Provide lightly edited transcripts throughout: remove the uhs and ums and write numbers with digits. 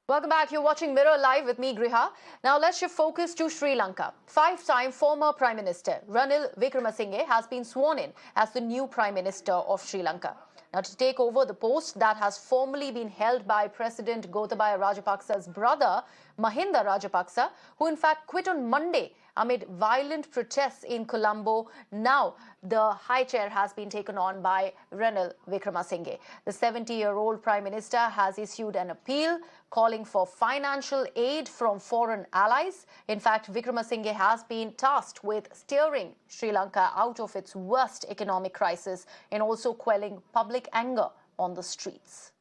Welcome back. You're watching Mirror Live with me, Griha. Now let's shift focus to Sri Lanka. Five-time former Prime Minister Ranil Wickremesinghe has been sworn in as the new Prime Minister of Sri Lanka. Now, to take over the post that has formerly been held by President Gotabaya Rajapaksa's brother, Mahinda Rajapaksa, who in fact quit on Monday amid violent protests in Colombo. Now, the high chair has been taken on by Ranil Wickremesinghe. The 70-year-old Prime Minister has issued an appeal calling for financial aid from foreign allies. In fact, Wickremesinghe has been tasked with steering Sri Lanka out of its worst economic crisis and also quelling public anger on the streets.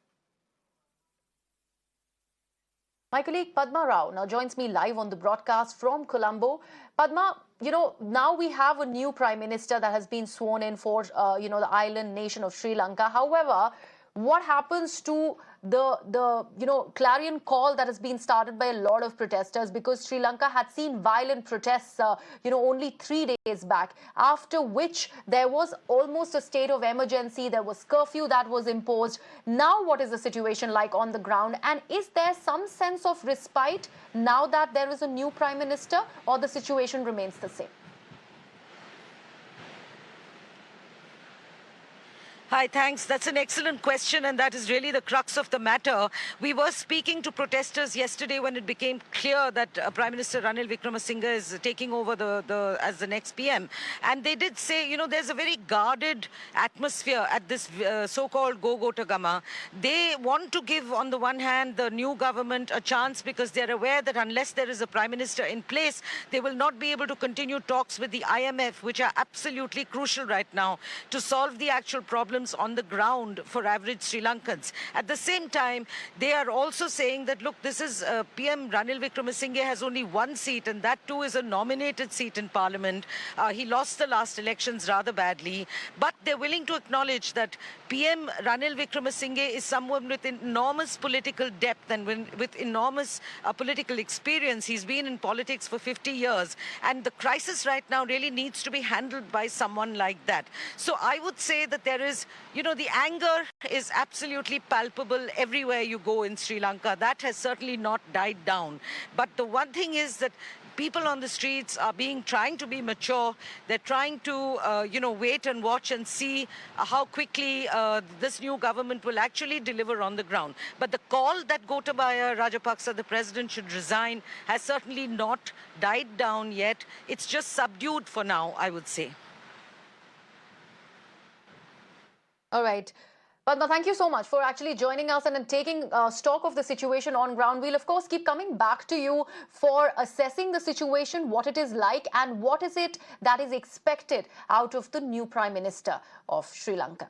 My colleague Padma Rao now joins me live on the broadcast from Colombo. Padma, now we have a new Prime Minister that has been sworn in for, the island nation of Sri Lanka. However, what happens to the clarion call that has been started by a lot of protesters, because Sri Lanka had seen violent protests, only 3 days back, after which there was almost a state of emergency. There was curfew that was imposed. Now, what is the situation like on the ground? And is there some sense of respite now that there is a new Prime Minister, or the situation remains the same? Hi, thanks. That's an excellent question, and that is really the crux of the matter. We were speaking to protesters yesterday when it became clear that Prime Minister Ranil Wickremesinghe is taking over as the next PM. And they did say, there's a very guarded atmosphere at this so-called Go-Gotagama. They want to give, on the one hand, the new government a chance because they're aware that unless there is a Prime Minister in place, they will not be able to continue talks with the IMF, which are absolutely crucial right now to solve the actual problems on the ground for average Sri Lankans. At the same time, they are also saying that, look, this is PM Ranil Wickremesinghe has only one seat, and that too is a nominated seat in Parliament. He lost the last elections rather badly, but they're willing to acknowledge that PM Ranil Wickremesinghe is someone with enormous political depth and with enormous political experience. He's been in politics for 50 years, and the crisis right now really needs to be handled by someone like that. So I would say that there is, the anger is absolutely palpable everywhere you go in Sri Lanka. That has certainly not died down. But the one thing is that people on the streets are trying to be mature. They're trying to, wait and watch and see how quickly this new government will actually deliver on the ground. But the call that Gotabaya Rajapaksa, the president, should resign has certainly not died down yet. It's just subdued for now, I would say. All right. Padma, thank you so much for actually joining us and taking stock of the situation on ground. We'll, of course, keep coming back to you for assessing the situation, what it is like, and what is it that is expected out of the new Prime Minister of Sri Lanka.